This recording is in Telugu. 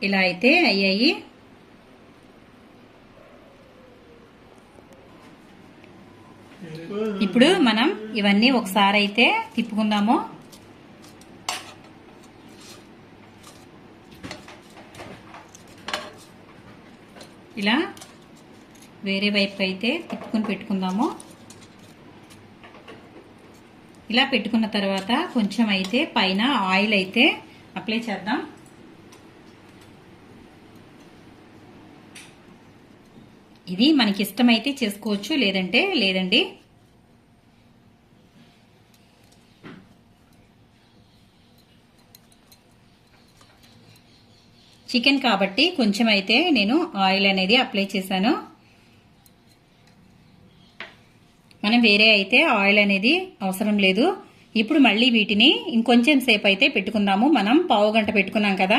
ఇలా అయితే అయ్యాయి. ఇప్పుడు మనం ఇవన్నీ ఒకసారి అయితే తిప్పుకుందాము. ఇలా వేరే వైపు అయితే తిప్పుకొని పెట్టుకుందాము. ఇలా పెట్టుకున్న తర్వాత కొంచెం అయితే పైన ఆయిల్ అయితే అప్లై చేద్దాం. ఇది మనకి ఇష్టమైతే చేసుకోవచ్చు, లేదంటే లేదండి. చికెన్ కాబట్టి కొంచెం అయితే నేను ఆయిల్ అనేది అప్లై చేశాను. మనం వేరే అయితే ఆయిల్ అనేది అవసరం లేదు. ఇప్పుడు మళ్ళీ వీటిని ఇంకొంచెం సేపు అయితే పెట్టుకుందాము. మనం పావు గంట పెట్టుకున్నాం కదా,